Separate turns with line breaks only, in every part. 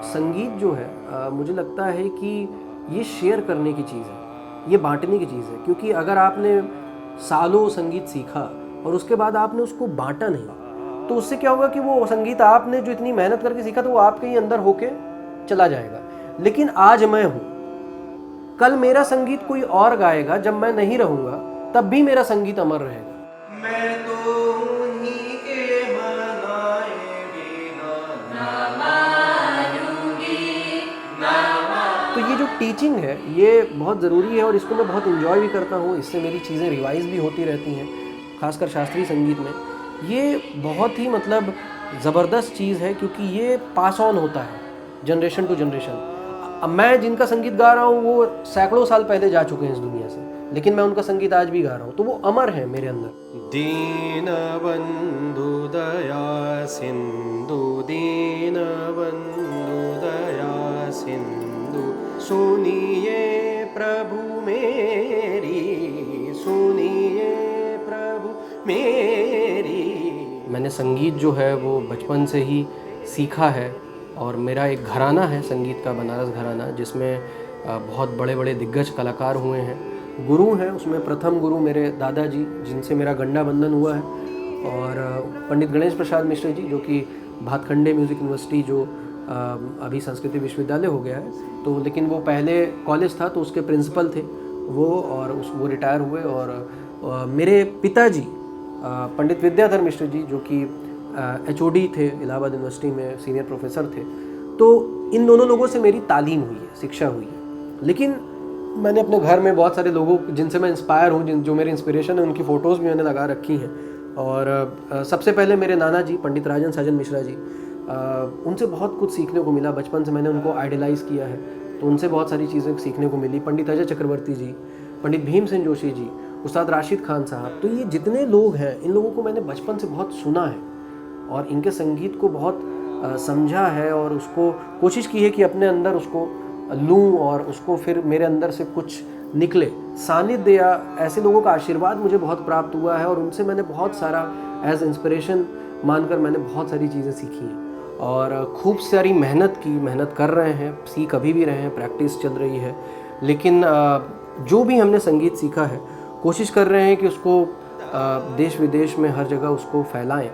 संगीत जो है मुझे लगता है कि ये शेयर करने की चीज़ है, ये बांटने की चीज़ है। क्योंकि अगर आपने सालों संगीत सीखा और उसके बाद आपने उसको बांटा नहीं, तो उससे क्या होगा कि वो संगीत आपने जो इतनी मेहनत करके सीखा था वो आपके ही अंदर होके चला जाएगा। लेकिन आज मैं हूँ, कल मेरा संगीत कोई और गाएगा, जब मैं नहीं रहूँगा तब भी मेरा संगीत अमर रहेगा। मैं तो उन्हीं के बनाए बिना ना मानूंगी, ना। तो ये जो टीचिंग है ये बहुत ज़रूरी है और इसको मैं बहुत इन्जॉय भी करता हूँ। इससे मेरी चीज़ें रिवाइज भी होती रहती हैं, खासकर शास्त्रीय संगीत में। ये बहुत ही मतलब ज़बरदस्त चीज़ है क्योंकि ये पास ऑन होता है जनरेशन टू जनरेशन। अब मैं जिनका संगीत गा रहा हूँ वो सैकड़ों साल पहले जा चुके हैं इस दुनिया से, लेकिन मैं उनका संगीत आज भी गा रहा हूँ, तो वो अमर है मेरे अंदर। दीन बंधु दया सिंधु, दीन बंधु दया सिंधु, सुनिए प्रभु मेरी, सुनिए प्रभु मेरी। मैंने संगीत जो है वो बचपन से ही सीखा है और मेरा एक घराना है संगीत का, बनारस घराना, जिसमें बहुत बड़े बड़े दिग्गज कलाकार हुए हैं। गुरु हैं उसमें प्रथम गुरु मेरे दादाजी, जिनसे मेरा गंडा बंधन हुआ है, और पंडित गणेश प्रसाद मिश्र जी, जो कि भातखंडे म्यूज़िक यूनिवर्सिटी जो अभी संस्कृति विश्वविद्यालय हो गया है, तो लेकिन वो पहले कॉलेज था तो उसके प्रिंसिपल थे वो, और वो रिटायर हुए। और मेरे पिताजी पंडित विद्याधर मिश्र जी, जो कि HOD थे इलाहाबाद यूनिवर्सिटी में, सीनियर प्रोफेसर थे। तो इन दोनों लोगों से मेरी तालीम हुई है, शिक्षा हुई है। लेकिन मैंने अपने घर में बहुत सारे लोगों जिनसे मैं इंस्पायर हूँ, जो मेरे इंस्पिरेशन है, उनकी फ़ोटोज़ भी मैंने लगा रखी हैं। और सबसे पहले मेरे नाना जी पंडित राजन साजन मिश्रा जी, उनसे बहुत कुछ सीखने को मिला। बचपन से मैंने उनको आइडलाइज़ किया है, तो उनसे बहुत सारी चीज़ें सीखने को मिली। पंडित अजय चक्रवर्ती जी, पंडित भीमसेन जोशी जी, उस्ताद राशिद खान साहब, तो ये जितने लोग हैं, इन लोगों को मैंने बचपन से बहुत सुना है और इनके संगीत को बहुत समझा है और उसको कोशिश की है कि अपने अंदर उसको लूँ और उसको फिर मेरे अंदर से कुछ निकले। सानिध्य या ऐसे लोगों का आशीर्वाद मुझे बहुत प्राप्त हुआ है और उनसे मैंने बहुत सारा एज इंस्पिरेशन मानकर मैंने बहुत सारी चीज़ें सीखी हैं और खूब सारी मेहनत की, मेहनत कर रहे हैं, सीख अभी भी रहे हैं, प्रैक्टिस चल रही है। लेकिन जो भी हमने संगीत सीखा है, कोशिश कर रहे हैं कि उसको देश विदेश में हर जगह उसको फैलाएं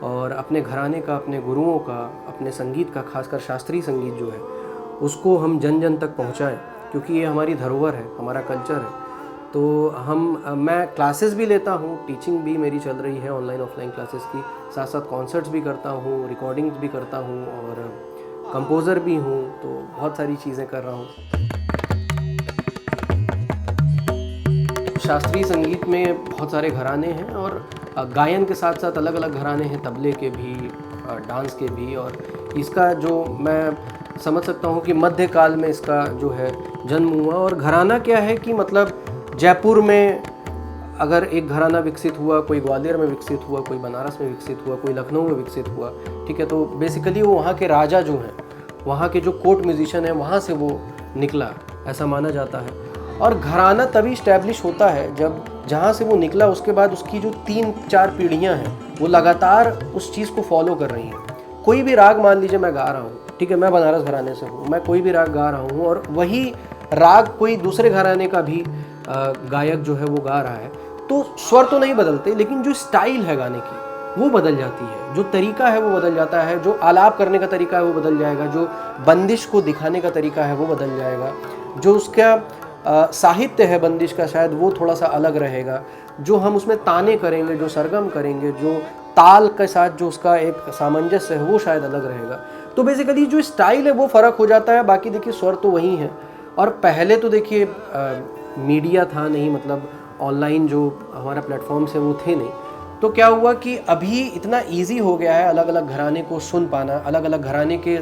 और अपने घराने का, अपने गुरुओं का, अपने संगीत का, खासकर शास्त्रीय संगीत जो है उसको हम जन जन तक पहुंचाएं, क्योंकि ये हमारी धरोहर है, हमारा कल्चर है। तो मैं क्लासेस भी लेता हूँ, टीचिंग भी मेरी चल रही है ऑनलाइन ऑफलाइन क्लासेस की, साथ साथ कॉन्सर्ट्स भी करता हूँ, रिकॉर्डिंग्स भी करता हूँ और कंपोज़र भी हूँ, तो बहुत सारी चीज़ें कर रहा हूँ। शास्त्रीय संगीत में बहुत सारे घराने हैं और गायन के साथ साथ अलग अलग घराने हैं, तबले के भी, डांस के भी। और इसका जो मैं समझ सकता हूँ कि मध्यकाल में इसका जो है जन्म हुआ। और घराना क्या है कि मतलब जयपुर में अगर एक घराना विकसित हुआ, कोई ग्वालियर में विकसित हुआ, कोई बनारस में विकसित हुआ, कोई लखनऊ में विकसित हुआ, ठीक है, तो बेसिकली वो वहाँ के राजा जो हैं, वहाँ के जो कोर्ट म्यूजिशियन हैं, वहाँ से वो निकला, ऐसा माना जाता है। और घराना तभी इस्टेब्लिश होता है जब जहाँ से वो निकला उसके बाद उसकी जो 3-4 पीढ़ियाँ हैं वो लगातार उस चीज़ को फॉलो कर रही हैं। कोई भी राग मान लीजिए मैं गा रहा हूँ, ठीक है, मैं बनारस घराने से हूँ, मैं कोई भी राग गा रहा हूँ और वही राग कोई दूसरे घराने का भी गायक जो है वो गा रहा है, तो स्वर तो नहीं बदलते, लेकिन जो स्टाइल है गाने की वो बदल जाती है, जो तरीका है वो बदल जाता है, जो आलाप करने का तरीका है वो बदल जाएगा, जो बंदिश को दिखाने का तरीका है वो बदल जाएगा, जो उसका साहित्य है बंदिश का शायद वो थोड़ा सा अलग रहेगा, जो हम उसमें ताने करेंगे, जो सरगम करेंगे, जो ताल के साथ जो उसका एक सामंजस्य है वो शायद अलग रहेगा। तो बेसिकली जो स्टाइल है वो फ़र्क हो जाता है, बाकी देखिए स्वर तो वही है। और पहले तो देखिए मीडिया था नहीं, मतलब ऑनलाइन जो हमारा प्लेटफॉर्म्स है वो थे नहीं, तो क्या हुआ कि अभी इतना इजी हो गया है अलग अलग घराने को सुन पाना, अलग अलग घराने के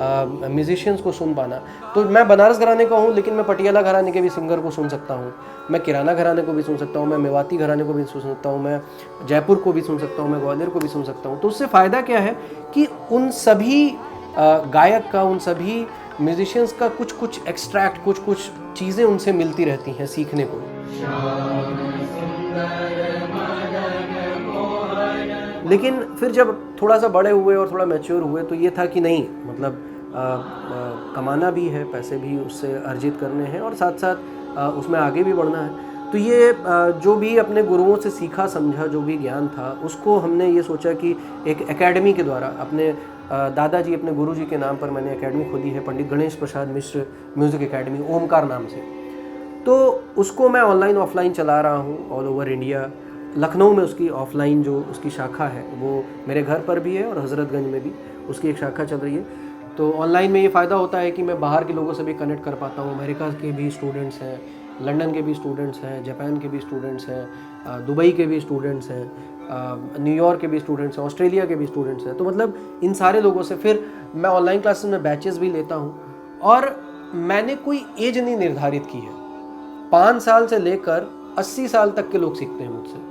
म्यूजिशियंस को सुन पाना। तो मैं बनारस घराने का हूँ, लेकिन मैं पटियाला घराने के भी सिंगर को सुन सकता हूँ, मैं किराना घराने को भी सुन सकता हूँ, मैं मेवाती घराने को भी सुन सकता हूँ, मैं जयपुर को भी सुन सकता हूँ, मैं ग्वालियर को भी सुन सकता हूँ। तो उससे फ़ायदा क्या है कि उन सभी गायक का, उन सभी म्यूजिशियंस का कुछ कुछ एक्सट्रैक्ट, कुछ कुछ चीज़ें उनसे मिलती रहती हैं सीखने को। लेकिन फिर जब थोड़ा सा बड़े हुए और थोड़ा मैच्योर हुए तो ये था कि नहीं, मतलब कमाना भी है, पैसे भी उससे अर्जित करने हैं और साथ साथ उसमें आगे भी बढ़ना है। तो ये जो भी अपने गुरुओं से सीखा समझा जो भी ज्ञान था, उसको हमने ये सोचा कि एक एकेडमी के द्वारा अपने दादाजी, अपने गुरुजी के नाम पर मैंने एकेडमी खोली है, पंडित गणेश प्रसाद मिश्र म्यूज़िक एकेडमी, ओमकार नाम से। तो उसको मैं ऑनलाइन ऑफलाइन चला रहा हूँ ऑल ओवर इंडिया। लखनऊ में उसकी ऑफलाइन जो उसकी शाखा है वो मेरे घर पर भी है और हज़रतगंज में भी उसकी एक शाखा चल रही है। तो ऑनलाइन में ये फ़ायदा होता है कि मैं बाहर के लोगों से भी कनेक्ट कर पाता हूँ। अमेरिका के भी स्टूडेंट्स हैं, लंदन के भी स्टूडेंट्स हैं, जापान के भी स्टूडेंट्स हैं, दुबई के भी स्टूडेंट्स हैं, न्यूयॉर्क के भी स्टूडेंट्स हैं, ऑस्ट्रेलिया के भी स्टूडेंट्स हैं। तो मतलब इन सारे लोगों से फिर मैं ऑनलाइन क्लासेस में बैचेस भी लेता हूँ और मैंने कोई एज नहीं निर्धारित की है। 5 साल से लेकर 80 साल तक के लोग सीखते हैं मुझसे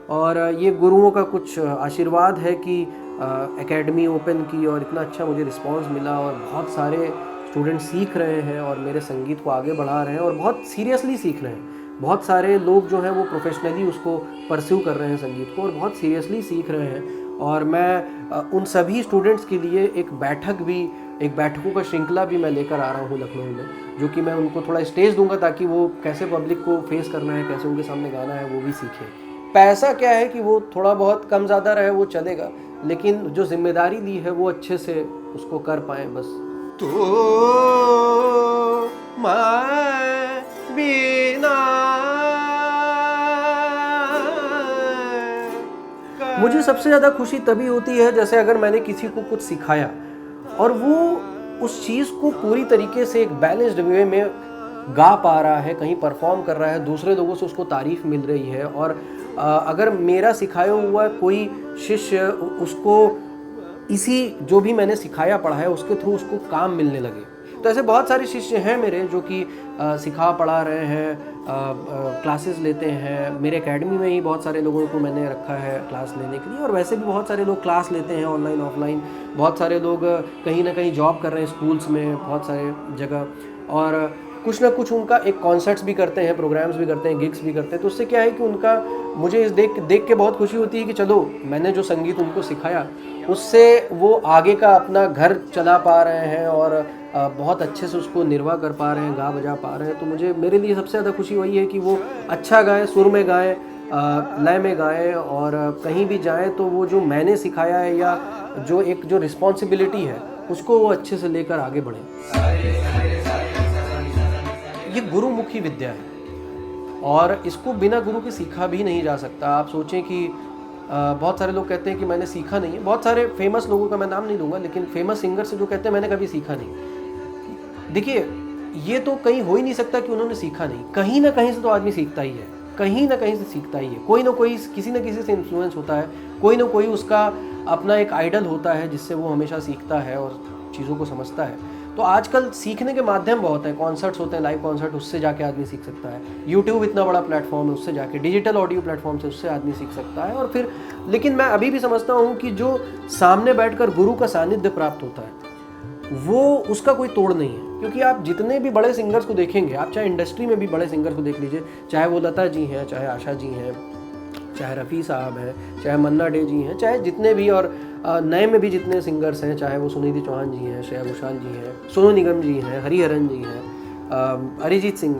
और ये गुरुओं का कुछ आशीर्वाद है कि एकेडमी ओपन की और इतना अच्छा मुझे रिस्पांस मिला और बहुत सारे स्टूडेंट सीख रहे हैं और मेरे संगीत को आगे बढ़ा रहे हैं और बहुत सीरियसली सीख रहे हैं। बहुत सारे लोग जो हैं वो प्रोफेशनली उसको परस्यू कर रहे हैं संगीत को और बहुत सीरियसली सीख रहे हैं। और मैं उन सभी स्टूडेंट्स के लिए एक बैठकों का श्रृंखला भी मैं लेकर आ रहा हूँ लखनऊ में, जो कि मैं उनको थोड़ा स्टेज दूंगा ताकि वो कैसे पब्लिक को फेस करना है, कैसे उनके सामने गाना है, वो भी सीखें। पैसा क्या है कि वो थोड़ा बहुत कम ज़्यादा रहे वो चलेगा, लेकिन जो जिम्मेदारी ली है वो अच्छे से उसको कर पाएँ बस। तो मैं बिना मुझे सबसे ज़्यादा खुशी तभी होती है जैसे अगर मैंने किसी को कुछ सिखाया और वो उस चीज़ को पूरी तरीके से एक बैलेंस्ड वे में गा पा रहा है, कहीं परफॉर्म कर रहा है, दूसरे लोगों से उसको तारीफ़ मिल रही है और अगर मेरा सिखाया हुआ कोई शिष्य उसको इसी जो भी मैंने सिखाया पढ़ाया उसके थ्रू उसको काम मिलने लगे। तो ऐसे बहुत सारे शिष्य हैं मेरे जो कि सिखा पढ़ा रहे हैं, क्लासेस लेते हैं। मेरे एकेडमी में ही बहुत सारे लोगों को मैंने रखा है क्लास लेने के लिए और वैसे भी बहुत सारे लोग क्लास लेते हैं ऑनलाइन ऑफलाइन। बहुत सारे लोग कहीं ना कहीं जॉब कर रहे हैं स्कूल्स में, बहुत सारे जगह, और कुछ ना कुछ उनका एक कॉन्सर्ट्स भी करते हैं, प्रोग्राम्स भी करते हैं, गिग्स भी करते हैं। तो उससे क्या है कि उनका मुझे इस देख के बहुत खुशी होती है कि चलो मैंने जो संगीत उनको सिखाया उससे वो आगे का अपना घर चला पा रहे हैं और बहुत अच्छे से उसको निर्वाह कर पा रहे हैं, गा बजा पा रहे हैं। तो मेरे लिए सबसे ज़्यादा खुशी वही है कि वो अच्छा गाएं, सुर में गाएं, लय में गाएं और कहीं भी जाएं तो वो जो मैंने सिखाया है या जो रिस्पॉन्सिबिलिटी है उसको वो अच्छे से लेकर आगे बढ़ें। ये गुरुमुखी विद्या है और इसको बिना गुरु के सीखा भी नहीं जा सकता। आप सोचें कि बहुत सारे लोग कहते हैं कि मैंने सीखा नहीं है। बहुत सारे फेमस लोगों का मैं नाम नहीं लूँगा, लेकिन फेमस सिंगर से जो कहते हैं मैंने कभी सीखा नहीं। देखिए, ये तो कहीं हो ही नहीं सकता कि उन्होंने सीखा नहीं। कहीं ना कहीं से तो आदमी सीखता ही है, कहीं ना कहीं से सीखता ही है। कोई ना कोई किसी न किसी से इन्फ्लुएंस होता है, कोई ना कोई उसका अपना एक आइडल होता है जिससे वो हमेशा सीखता है और चीज़ों को समझता है। तो आजकल सीखने के माध्यम बहुत हैं, कॉन्सर्ट्स होते हैं, लाइव कॉन्सर्ट, उससे जाके आदमी सीख सकता है। यूट्यूब इतना बड़ा प्लेटफॉर्म है, उससे जाके डिजिटल ऑडियो प्लेटफॉर्म से उससे आदमी सीख सकता है। और फिर लेकिन मैं अभी भी समझता हूँ कि जो सामने बैठकर गुरु का सानिध्य प्राप्त होता है वो उसका कोई तोड़ नहीं है। क्योंकि आप जितने भी बड़े सिंगर्स को देखेंगे, आप चाहे इंडस्ट्री में भी बड़े सिंगर्स को देख लीजिए, चाहे वो लता जी हैं, चाहे आशा जी हैं, चाहे रफ़ी साहब हैं, चाहे मन्ना डे जी हैं, चाहे जितने भी और नए में भी जितने सिंगर्स हैं, चाहे वो सुनिधि चौहान जी हैं, श्रेया घोषाल जी हैं, सोनू निगम जी हैं, हरिहरन जी हैं, अरिजीत सिंह।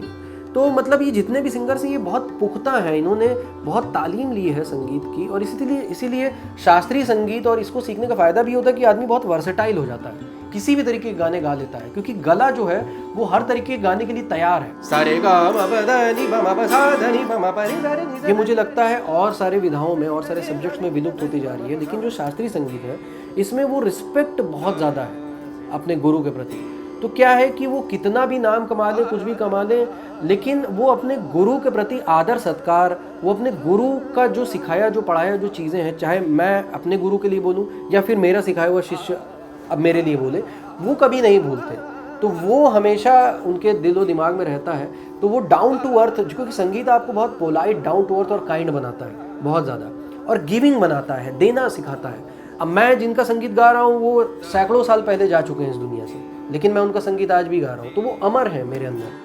तो मतलब ये जितने भी सिंगर्स हैं ये बहुत पुख्ता हैं, इन्होंने बहुत तालीम ली है संगीत की। और इसीलिए शास्त्रीय संगीत और इसको सीखने का फ़ायदा भी होता है कि आदमी बहुत वर्सेटाइल हो जाता है, किसी भी तरीके के गाने गा लेता है, क्योंकि गला जो है वो हर तरीके के गाने के लिए तैयार है। सारे गा मा प ध नि प मा प सा ध नि प मा प रि सा रे नि सा। ये मुझे लगता है और सारे विधाओं में और सारे सब्जेक्ट्स में विलुप्त होती जा रही है, लेकिन जो शास्त्रीय संगीत है इसमें वो रिस्पेक्ट बहुत ज़्यादा है अपने गुरु के प्रति। तो क्या है कि वो कितना भी नाम कमा ले, कुछ भी कमा ले, लेकिन वो अपने गुरु के प्रति आदर सत्कार, वो अपने गुरु का जो सिखाया, जो पढ़ाया, जो चीज़ें हैं, चाहे मैं अपने गुरु के लिए बोलूँ या फिर मेरा सिखाया हुआ शिष्य अब मेरे लिए बोले, वो कभी नहीं भूलते। तो वो हमेशा उनके दिलो दिमाग में रहता है। तो वो डाउन टू अर्थ, क्योंकि संगीत आपको बहुत पोलाइट, डाउन टू अर्थ और काइंड बनाता है बहुत ज़्यादा, और गिविंग बनाता है, देना सिखाता है। अब मैं जिनका संगीत गा रहा हूँ वो सैकड़ों साल पहले जा चुके हैं इस दुनिया से, लेकिन मैं उनका संगीत आज भी गा रहा हूँ, तो वो अमर है मेरे अंदर।